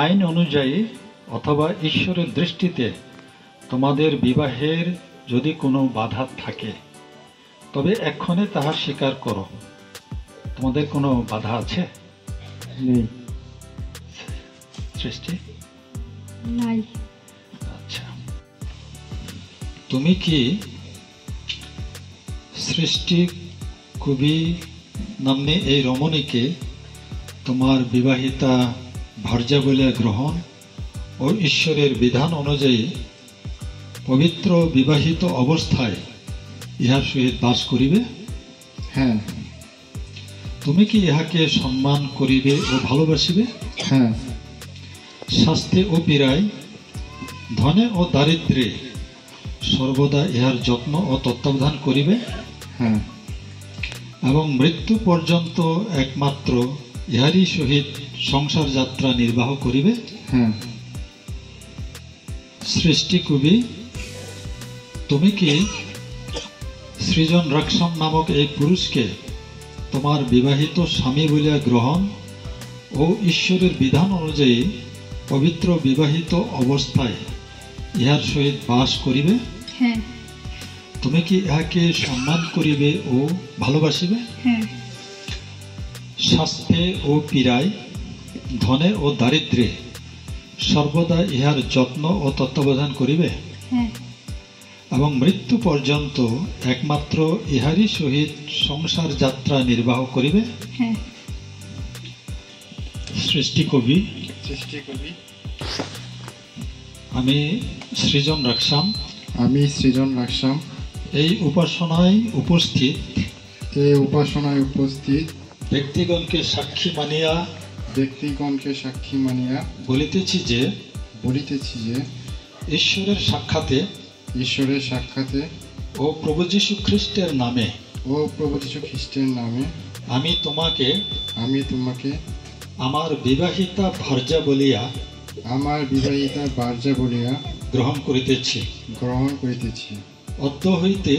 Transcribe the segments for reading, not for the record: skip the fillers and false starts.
আইন অনুযায়ী অথবা ঈশ্বরের দৃষ্টিতে তোমাদের বিবাহের যদি কোনো বাধা থাকে তবে এক্ষণে তাহা স্বীকার করো। তোমাদের কোনো বাধা আছে? নেই। সৃষ্টি নাই। আচ্ছা, তুমি কি সৃষ্টি কবি নাম্নী এই রমণীকে তোমার বিবাহিতা ভার্যা বলে গ্রহণ ও ঈশ্বরের বিধান অনুযায়ী পবিত্র বিবাহিত অবস্থায় ইহার সহিত বাস করিবে? হ্যাঁ। তুমি কি ইহাকে সম্মান করিবে ও ভালোবাসিবে? হ্যাঁ। স্বাস্থ্যে ও পীড়ায়, ধনে ও দারিদ্র্যে সর্বদা ইহার যত্ন ও তত্ত্বাবধান করিবে? হ্যাঁ। এবং মৃত্যু পর্যন্ত একমাত্র ইহারই সহিত সংসার যাত্রা নির্বাহ করিবে? হ্যাঁ। সৃষ্টি কবি, তুমি কি সৃজন রাক্ষম নামক এই পুরুষকে তোমার বিবাহিত স্বামী বলিয়া গ্রহণ ও ঈশ্বরের বিধান অনুযায়ী পবিত্র বিবাহিত অবস্থায় ইহার সহিত বাস করিবে? হ্যাঁ। তুমি কি ইহাকে সম্মান করিবে ও ভালোবাসিবে? হ্যাঁ। স্বাস্থ্যে ও পীড়ায়, ধনে ও দারিদ্র্যে সর্বদা ইহার যত্ন ও তত্ত্বাবধান করিবে? হ্যাঁ। এবং মৃত্যু পর্যন্ত একমাত্র ইহারই সহিত সংসার যাত্রা নির্বাহ করিবে? হ্যাঁ। সৃষ্টি কবি, আমি সৃজন রাখসাম আমি সৃজন রাখসাম এই উপাসনায় উপস্থিত ব্যক্তিগণকে সাক্ষী মানিয়া বলিতেছি যে ঈশ্বরের সাক্ষাতে ও প্রভু যীশু খ্রিস্টের নামে আমি তোমাকে আমার বিবাহিতা ভার্যা বলিয়া গ্রহণ করিতেছি। অদ্য হইতে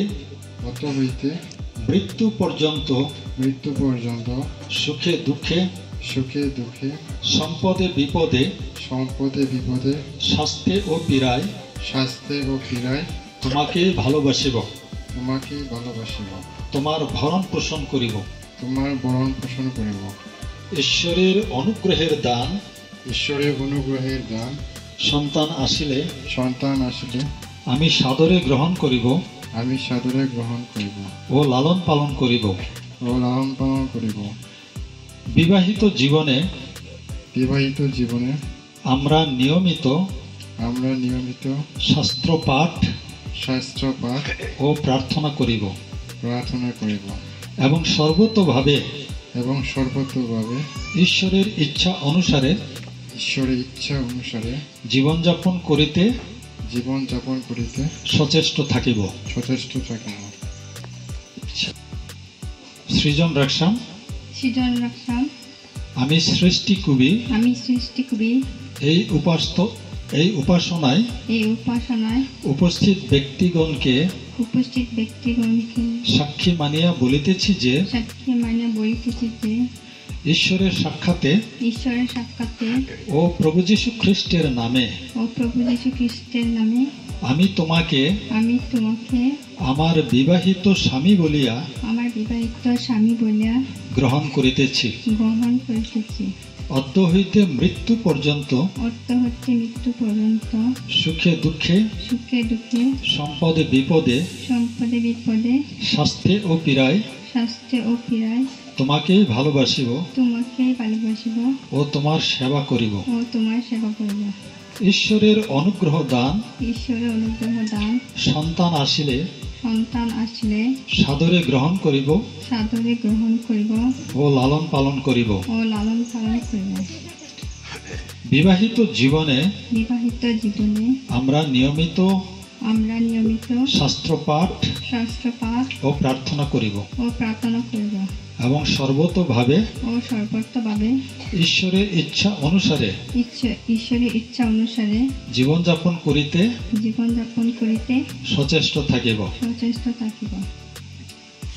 মৃত্যু পর্যন্ত সুখে দুঃখে সম্পদে বিপদে স্বাস্থ্যে ও পীড়ায় তোমাকে ভালোবাসিব, তোমার ভরণ পোষণ করিব। ঈশ্বরের অনুগ্রহের দান সন্তান আসিলে আমি সাদরে গ্রহণ করিব ও লালন পালন করিব। বিবাহিত জীবনে আমরা নিয়মিত শাস্ত্র পাঠ ও প্রার্থনা করিব এবং সর্বতোভাবে ঈশ্বরের ইচ্ছা অনুসারে জীবনযাপন করিতে সচেষ্ট থাকিব। সৃজন রাখসাম আমি সৃষ্টি কবি এই উপাসনায় উপস্থিত ব্যক্তিগণকে সাক্ষী মানিয়া বলিতেছি যে ঈশ্বরের সাক্ষাতে ও প্রভু যীশু খ্রিস্টের নামে আমি তোমাকে আমার বিবাহিত স্বামী বলিয়া গ্রহণ করিতেছি। অদ্য হইতে মৃত্যু পর্যন্ত সুখে দুঃখে সম্পদে বিপদে স্বাস্থ্যে ও পীড়ায় তোমাকেই ভালোবাসিব ও তোমার সেবা করিব। ঈশ্বরের অনুগ্রহ দান সন্তান আসিলে সাদরে গ্রহণ করিব ও লালন পালন করিব। বিবাহিত জীবনে আমরা নিয়মিত শাস্ত্র পাঠ ও প্রার্থনা করিব এবং সর্বতোভাবে ঈশ্বরের ইচ্ছা অনুসারে জীবনযাপন করিতে সচেষ্ট থাকিব।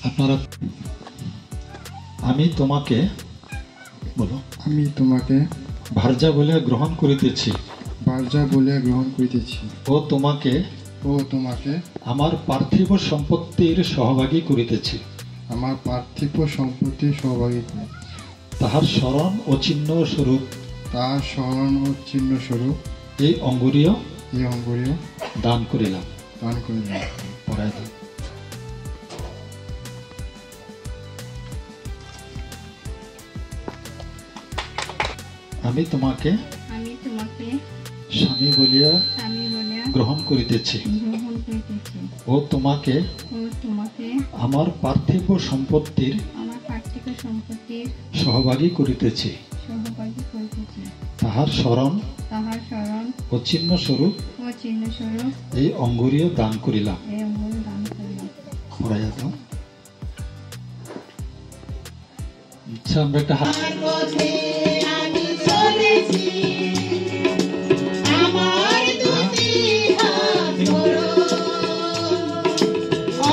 আপনারা আমি তোমাকে ভার্যা বলিয়া গ্রহণ করিতেছি বার্জা বলিয়া গ্রহণ করিতেছি ও তোমাকে ও তোমাকে আমার পার্থিব সম্পত্তির সহভাগী করিতেছি, আমার পার্থিব সম্পত্তির সহভাগী করি। তাহার স্মরণ ও চিহ্ন স্বরূপ তার স্মরণ ও চিহ্ন স্বরূপ এই অঙ্গুরীয় এই অঙ্গুরীয় দান করিলাম। দান করিলাম। পড়ায় দাও। আমি তোমাকে আমি তোমাকে স্বামী বলিয়া স্বামী বলিয়া গ্রহণ করিতেছি গ্রহণ করিতেছি ও তোমাকে ও তোমাকে আমার পার্থিব সম্পত্তির আমার পার্থিব সম্পত্তির সহভাগী করিতেছি, সহভাগী করিতেছি। তাহার স্মরণ তাহার স্মরণ ও চিহ্ন স্বরূপ ও চিহ্ন স্বরূপ এই অঙ্গুরীয় দান করিলাম। এই অঙ্গুর দান করিলাম। পড়াইয়া দাও। আচ্ছা, আমরা একটা হাত পথে আমি চলেছি, আমার দুটি হাত ধরো,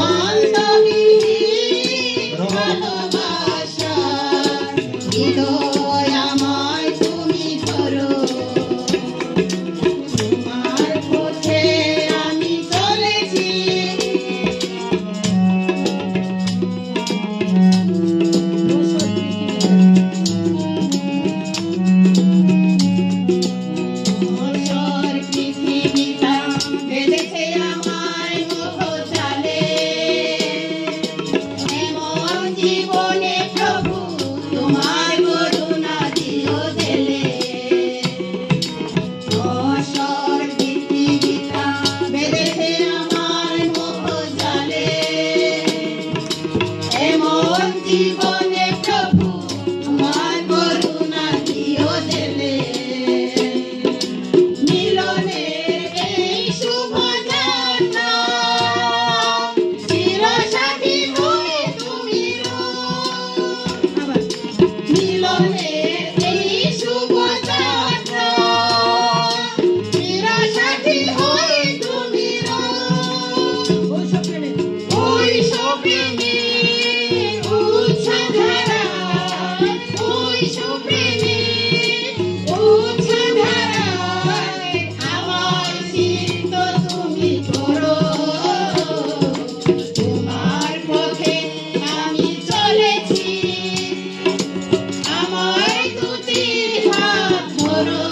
অন্তবিহীন ভালোবাসার হৃদয় আমায় তুমি ধরো। তোমার পথে আমি চলেছি, অসর পৃথিবীটা বেঁধেছে আমায় মোহজালে। এমন জীবনে প্রভু তোমার করুণা দিও দিলে। অসর পৃথিবীটা বেঁধেছে আমায় মোহজালে। এমন জীবনে প্রভু তোমার করুণা দিও দিলে। মিলনের এই শুভ যাত্রা, চিরসাথী হয়ে তুমি রো। মিলনের এই শুভ যাত্রা, চিরসাথী হয়ে তুমি রো। ওই স্বপ্নে উচ্ছ্বাসধারা, ওই স্বপ্নে উচ্ছ্বাসধারায় আমার চিত্ত তুমি করো। তোমার পথে আমি চলেছি, আমার দুটি হাত ধরো,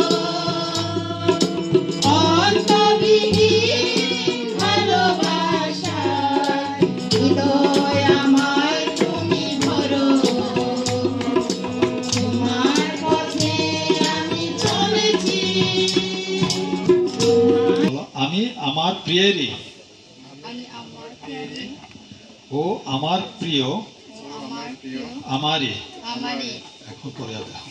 অন্তবিহীন ভালোবাসার হৃদয় আমায় তুমি ভরো। তোমার পথে আমি চলেছি, আমি আমার প্রিয়েরই আমি আমার প্রিয় ও আমার প্রিয় আমার প্রিয় আমারই। আমারই। এখন পড়িয়া দাও।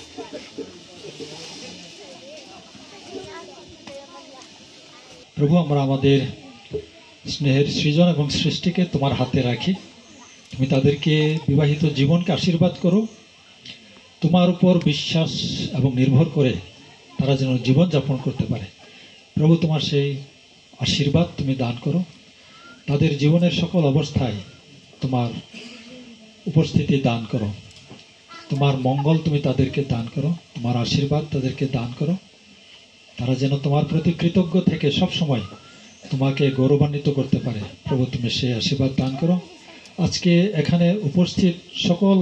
প্রভু, আমরা আমাদের স্নেহের সৃজন এবং সৃষ্টিকে তোমার হাতে রাখি। তুমি তাদেরকে বিবাহিত জীবনকে আশীর্বাদ করো। তোমার উপর বিশ্বাস এবং নির্ভর করে তারা যেন জীবনযাপন করতে পারে। প্রভু, তোমার সেই আশীর্বাদ তুমি দান করো। তাদের জীবনের সকল অবস্থায় তোমার উপস্থিতি দান করো। তোমার মঙ্গল তুমি তাদেরকে দান করো, তোমার আশীর্বাদ তাদেরকে দান করো। তারা যেন তোমার প্রতি কৃতজ্ঞ থেকে সব সময় তোমাকে গৌরবান্বিত করতে পারে। প্রভু, তুমি সেই আশীর্বাদ দান করো। আজকে এখানে উপস্থিত সকল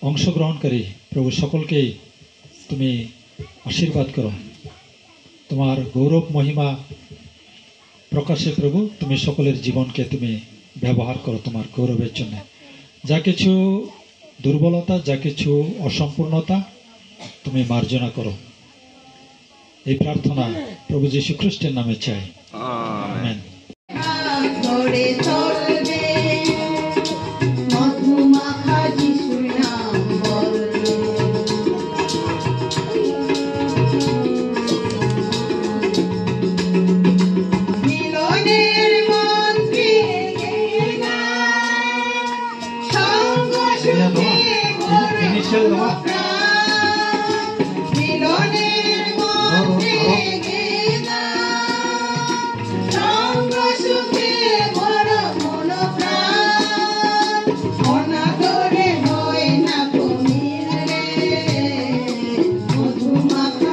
অংশগ্রহণকারী প্রভু সকলকেই তুমি আশীর্বাদ করো। তোমার গৌরব মহিমা প্রকাশে প্রভু তুমি সকলের জীবনকে তুমি ব্যবহার করো তোমার গৌরবের জন্য। যা কিছু দুর্বলতা, যা কিছু অসম্পূর্ণতা তুমি মার্জনা করো। এই প্রার্থনা প্রভু যীশু খ্রিস্টের নামে চাই, আমেন। হাত ধরে চলবে, মধুমাখা যিশুর নাম বলবে। মিলনের মন্ত্রে সঙ্গ সুখে ভরে প্রাণ। মিলনের মন্ত্রে সঙ্গ সুখে ভরে মন প্রাণ। অনাদরে হয় না কমিলে, মধুমাখা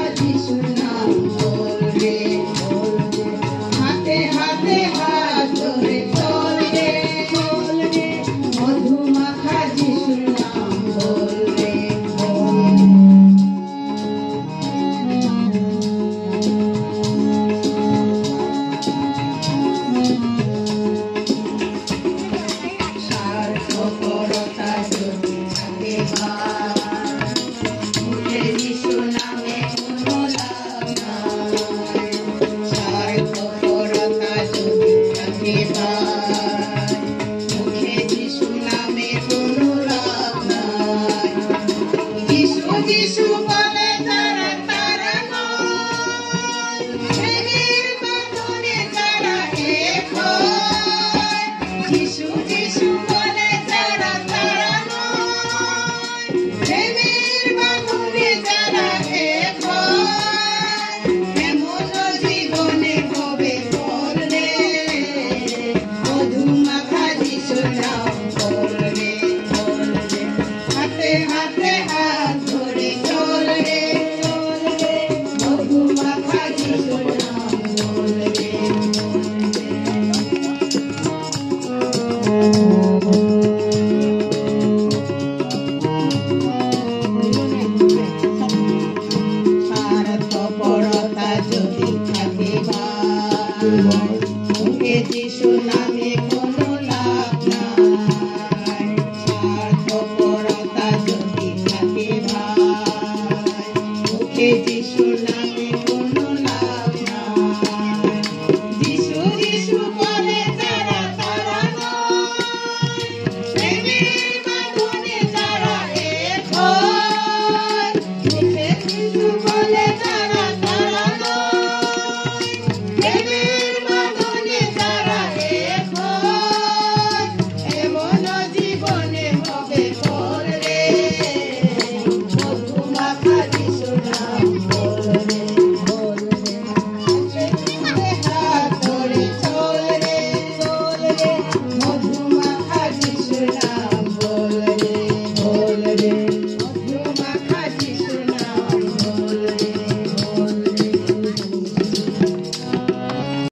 যিশু নাম বলবে বলবে হাতে হাতে হাত ধরে চলবে চলবে মধু মাখা যিশু নাম বলবে বলবে